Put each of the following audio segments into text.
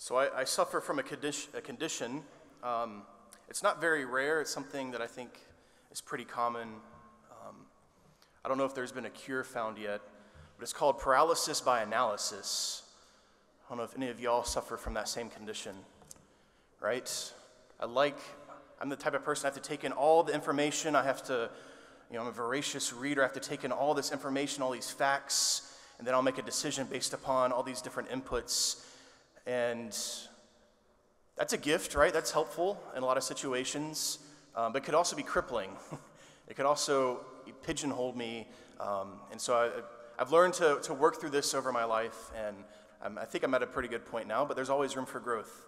So I suffer from a condition. It's not very rare. It's something that I think is pretty common. I don't know if there's been a cure found yet, but it's called paralysis by analysis. I don't know if any of y'all suffer from that same condition, right? I'm the type of person I have to take in all the information. I'm a voracious reader. I have to take in all this information, all these facts, and then I'll make a decision based upon all these different inputs. And that's a gift, right? That's helpful in a lot of situations, but it could also be crippling. It could also pigeonhole me. And so I've learned to work through this over my life, and I think I'm at a pretty good point now, but there's always room for growth.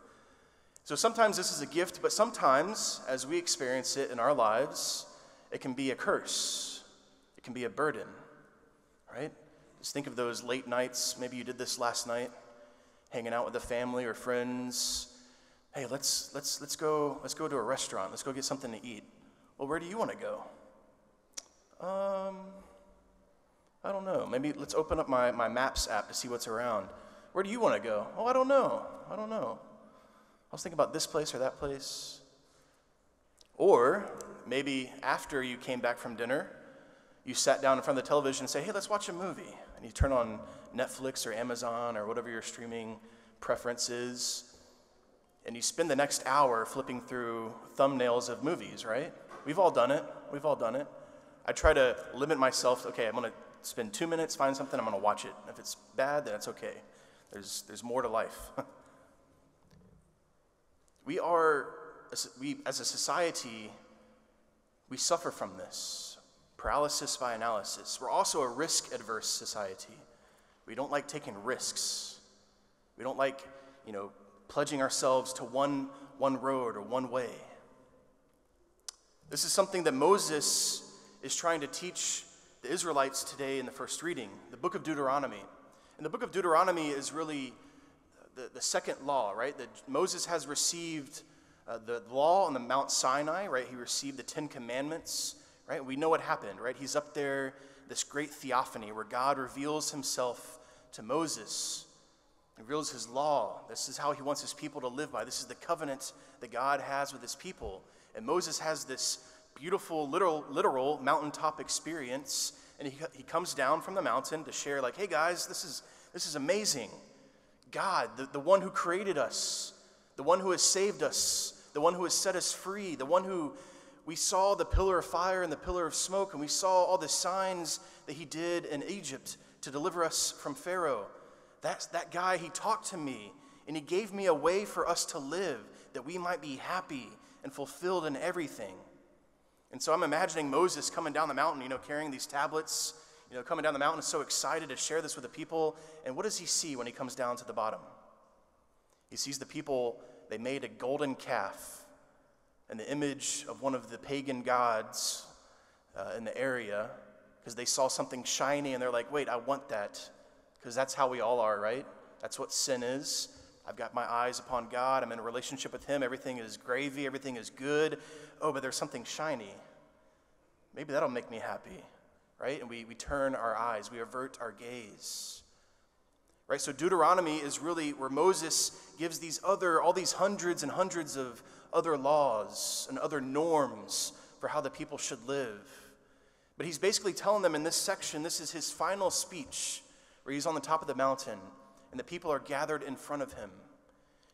So sometimes this is a gift, but sometimes, as we experience it in our lives, it can be a curse. It can be a burden, right? Just think of those late nights. Maybe you did this last night, hanging out with the family or friends. Hey, let's go to a restaurant. Let's go get something to eat. Well, where do you want to go? I don't know. Maybe let's open up my Maps app to see what's around. Where do you want to go? Oh, I don't know. I was thinking about this place or that place. Or maybe after you came back from dinner, you sat down in front of the television and say, hey, let's watch a movie. And you turn on Netflix or Amazon or whatever your streaming preference is, and you spend the next hour flipping through thumbnails of movies, right? We've all done it. I try to limit myself. Okay, I'm going to spend 2 minutes, find something, I'm going to watch it. If it's bad, then it's okay. There's more to life. We as a society, we suffer from this. Paralysis by analysis. We're also a risk-adverse society. We don't like taking risks. We don't like, pledging ourselves to one road or one way. This is something that Moses is trying to teach the Israelites today in the first reading, the book of Deuteronomy. And the book of Deuteronomy is really the second law, right? That Moses has received the law on the Mount Sinai, right? He received the 10 Commandments, right? We know what happened, right? He's up there, this great theophany where God reveals himself to Moses, reveals his law. This is how he wants his people to live by. This is the covenant that God has with his people. And Moses has this beautiful, literal mountaintop experience, and he comes down from the mountain to share, like, hey guys, this is amazing. God, the one who created us, the one who has saved us, the one who has set us free, the one who we saw the pillar of fire and the pillar of smoke, and we saw all the signs that he did in Egypt to deliver us from Pharaoh. That guy, he talked to me, and he gave me a way for us to live, that we might be happy and fulfilled in everything. And so I'm imagining Moses coming down the mountain, carrying these tablets, coming down the mountain, so excited to share this with the people. And what does he see when he comes down to the bottom? He sees the people, they made a golden calf and the image of one of the pagan gods in the area, because they saw something shiny and they're like, wait, I want that. Because that's how we all are, right? That's what sin is. I've got my eyes upon God. I'm in a relationship with him. Everything is gravy. Everything is good. Oh, but there's something shiny. Maybe that'll make me happy, right? And we turn our eyes. We avert our gaze, right? So Deuteronomy is really where Moses gives all these hundreds and hundreds of other laws and other norms for how the people should live. But he's basically telling them in this section, this is his final speech, where he's on the top of the mountain, and the people are gathered in front of him.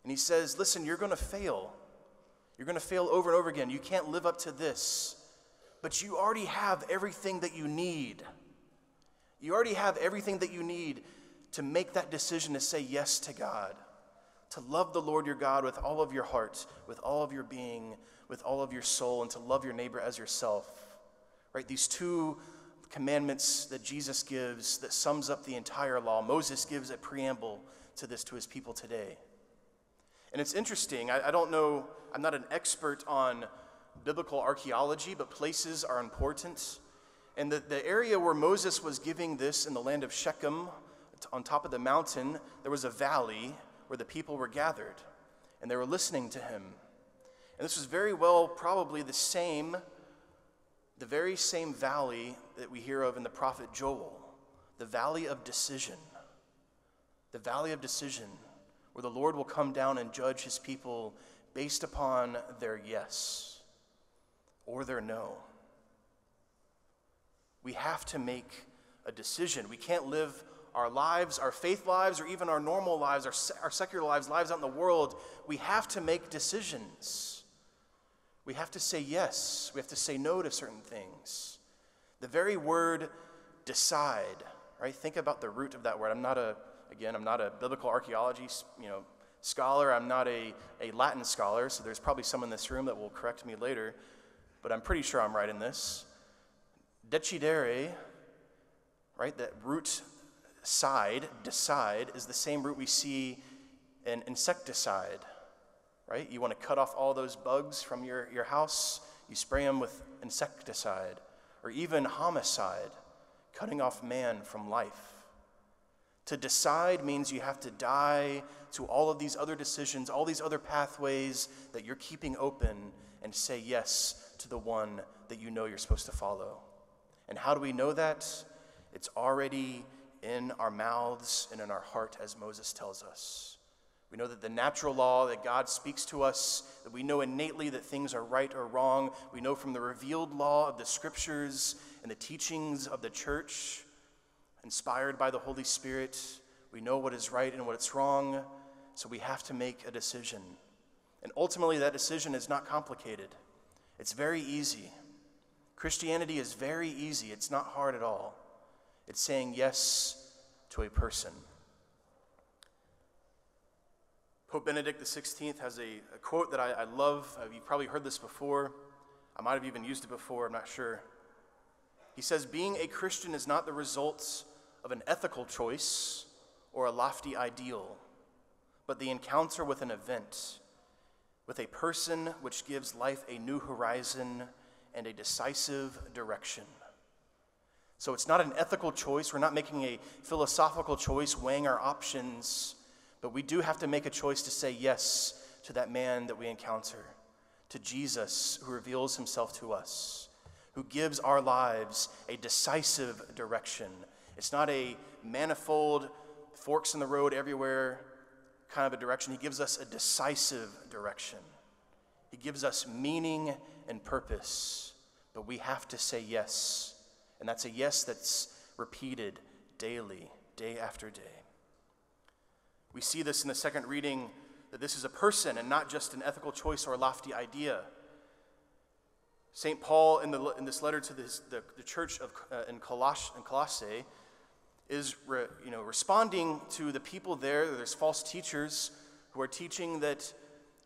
And he says, listen, you're going to fail. You're going to fail over and over again. You can't live up to this. But you already have everything that you need. You already have everything that you need to make that decision to say yes to God, to love the Lord your God with all of your heart, with all of your being, with all of your soul, and to love your neighbor as yourself. Right? These two commandments that Jesus gives that sums up the entire law. Moses gives a preamble to this to his people today. And it's interesting. I don't know, I'm not an expert on biblical archaeology, but places are important. And the area where Moses was giving this in the land of Shechem, on top of the mountain, there was a valley where the people were gathered, and they were listening to him. And this was very well probably the very same valley that we hear of in the prophet Joel, the valley of decision. The valley of decision, where the Lord will come down and judge his people based upon their yes or their no. We have to make a decision. We can't live our lives, our faith lives, or even our normal lives, our secular lives out in the world. We have to make decisions. We have to say yes. We have to say no to certain things. The very word decide, right? Think about the root of that word. I'm not a biblical archaeology, scholar. I'm not a Latin scholar, so there's probably some in this room that will correct me later, but I'm pretty sure I'm right in this. Decidere, right? That root decide, is the same root we see in insecticide, right? You want to cut off all those bugs from your house, you spray them with insecticide, or even homicide, cutting off man from life. To decide means you have to die to all of these other decisions, all these other pathways that you're keeping open, and say yes to the one that you know you're supposed to follow. And how do we know that? It's already in our mouths and in our heart, as Moses tells us. We know that the natural law that God speaks to us, that we know innately that things are right or wrong. We know from the revealed law of the scriptures and the teachings of the church, inspired by the Holy Spirit, we know what is right and what is wrong, so we have to make a decision. And ultimately, that decision is not complicated. It's very easy. Christianity is very easy. It's not hard at all. It's saying yes to a person. Pope Benedict XVI has a quote that I love. You've probably heard this before. I might have even used it before, I'm not sure. He says, being a Christian is not the result of an ethical choice or a lofty ideal, but the encounter with an event, with a person which gives life a new horizon and a decisive direction. So it's not an ethical choice. We're not making a philosophical choice, weighing our options, but we do have to make a choice to say yes to that man that we encounter, to Jesus who reveals himself to us, who gives our lives a decisive direction. It's not a manifold, forks in the road everywhere kind of a direction. He gives us a decisive direction. He gives us meaning and purpose, but we have to say yes. And that's a yes that's repeated daily, day after day. We see this in the second reading, that this is a person and not just an ethical choice or a lofty idea. St. Paul, in this letter to the church in Colossae, is responding to the people there. There's false teachers who are teaching that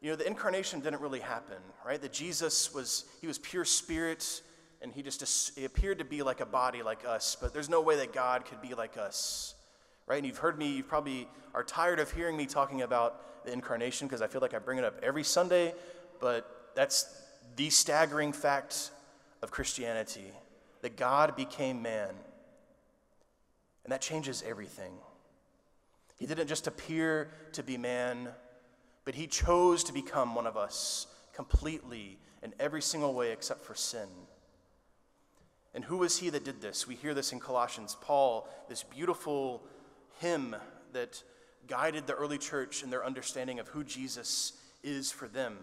the incarnation didn't really happen, right? That Jesus was pure spirit, and he appeared to be like a body like us, but there's no way that God could be like us, right? And you probably are tired of hearing me talking about the incarnation because I feel like I bring it up every Sunday, but that's the staggering fact of Christianity, that God became man. And that changes everything. He didn't just appear to be man, but he chose to become one of us completely in every single way except for sin. And who was he that did this? We hear this in Colossians. Paul, this beautiful hymn that guided the early church in their understanding of who Jesus is for them.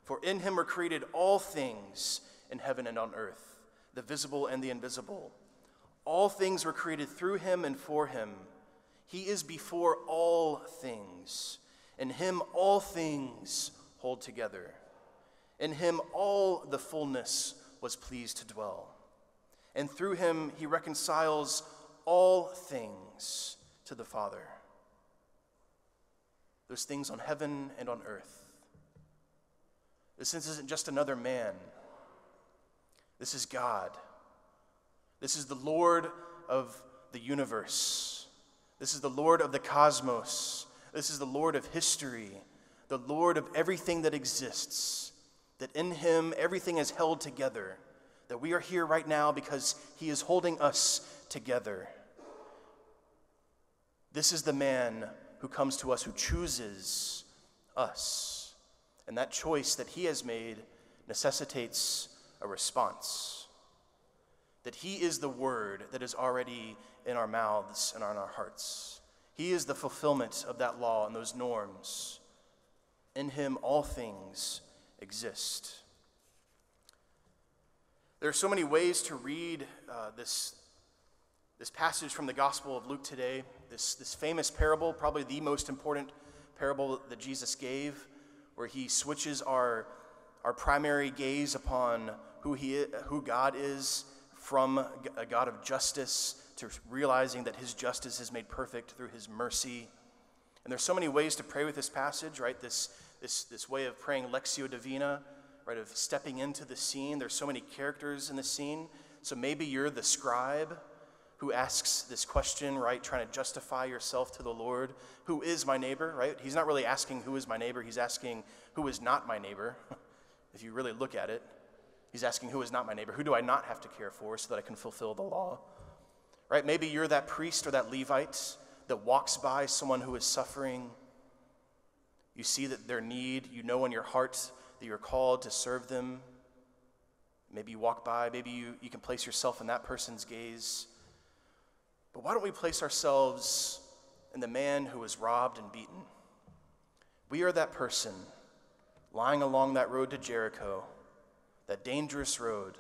For in him were created all things in heaven and on earth, the visible and the invisible. All things were created through him and for him. He is before all things. In him all things hold together. In him all the fullness was pleased to dwell. And through him he reconciles all things to the Father. Those things on heaven and on earth. This isn't just another man. This is God. This is the Lord of the universe. This is the Lord of the cosmos. This is the Lord of history, the Lord of everything that exists, that in him everything is held together, that we are here right now because he is holding us together. This is the man who comes to us, who chooses us. And that choice that he has made necessitates a response. That he is the word that is already in our mouths and on our hearts. He is the fulfillment of that law and those norms. In him, all things exist. There are so many ways to read this passage from the Gospel of Luke today, this famous parable, probably the most important parable that Jesus gave, where he switches our primary gaze upon who God is from a God of justice to realizing that his justice is made perfect through his mercy. And there's so many ways to pray with this passage, right? This way of praying Lectio Divina, right, of stepping into the scene. There's so many characters in the scene. So maybe you're the scribe who asks this question, right, trying to justify yourself to the Lord. Who is my neighbor, right? He's not really asking who is my neighbor. He's asking who is not my neighbor. If you really look at it, he's asking who is not my neighbor. Who do I not have to care for so that I can fulfill the law? Right? Maybe you're that priest or that Levite that walks by someone who is suffering. You see that their need, you know in your heart that you're called to serve them. Maybe you walk by, maybe you can place yourself in that person's gaze. But why don't we place ourselves in the man who was robbed and beaten? We are that person lying along that road to Jericho, that dangerous road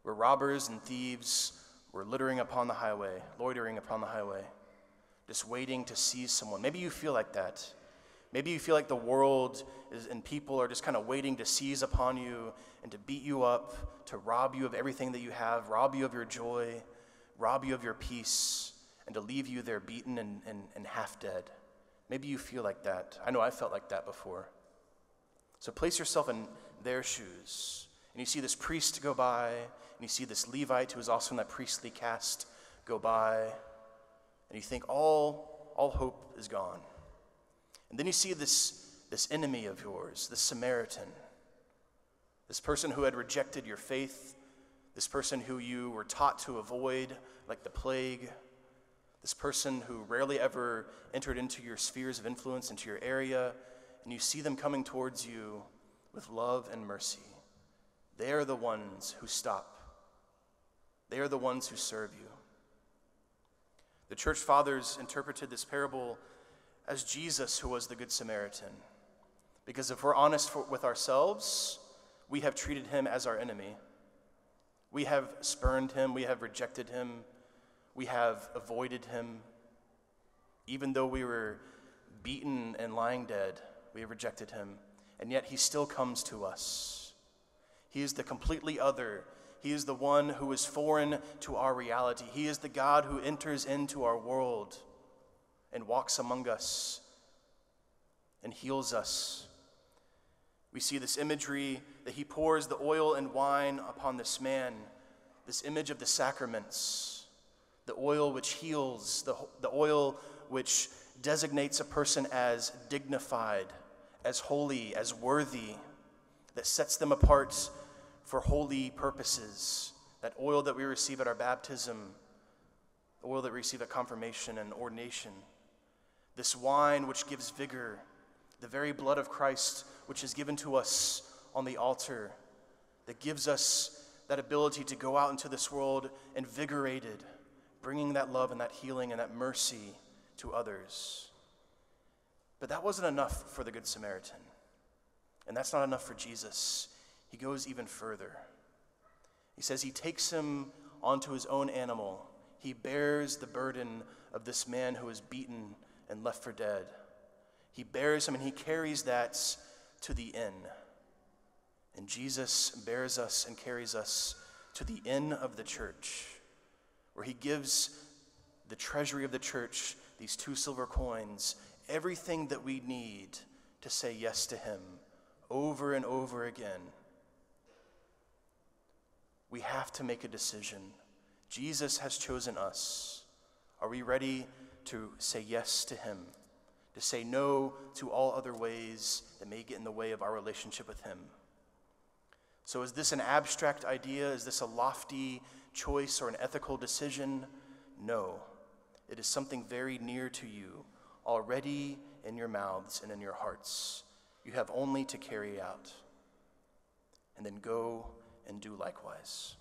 where robbers and thieves were loitering upon the highway, just waiting to seize someone. Maybe you feel like that. Maybe you feel like the world and people are just kind of waiting to seize upon you and to beat you up, to rob you of everything that you have, rob you of your joy, rob you of your peace, and to leave you there beaten and half dead. Maybe you feel like that. I know I felt like that before. So place yourself in their shoes. And you see this priest go by, and you see this Levite who is also in that priestly caste go by, and you think all hope is gone. And then you see this enemy of yours, this Samaritan, this person who had rejected your faith, this person who you were taught to avoid like the plague, this person who rarely ever entered into your spheres of influence, into your area, and you see them coming towards you with love and mercy. They are the ones who stop. They are the ones who serve you. The church fathers interpreted this parable as Jesus, who was the Good Samaritan. Because if we're honest with ourselves, we have treated him as our enemy. We have spurned him. We have rejected him. We have avoided him. Even though we were beaten and lying dead, we have rejected him. And yet he still comes to us. He is the completely other. He is the one who is foreign to our reality. He is the God who enters into our world and walks among us and heals us. We see this imagery that he pours the oil and wine upon this man, this image of the sacraments, the oil which heals, the oil which designates a person as dignified, as holy, as worthy, that sets them apart for holy purposes. That oil that we receive at our baptism, the oil that we receive at confirmation and ordination. This wine which gives vigor, the very blood of Christ which is given to us on the altar, that gives us that ability to go out into this world invigorated, bringing that love and that healing and that mercy to others. But that wasn't enough for the Good Samaritan. And that's not enough for Jesus. He goes even further. He says he takes him onto his own animal. He bears the burden of this man who is beaten and left for dead. He bears him and he carries that to the inn. And Jesus bears us and carries us to the inn of the church, where he gives the treasury of the church, these 2 silver coins, everything that we need to say yes to him over and over again. We have to make a decision. Jesus has chosen us. Are we ready to say yes to him? To say no to all other ways that may get in the way of our relationship with him? So is this an abstract idea? Is this a lofty choice or an ethical decision? No. It is something very near to you, already in your mouths and in your hearts. You have only to carry out. And then go and do likewise.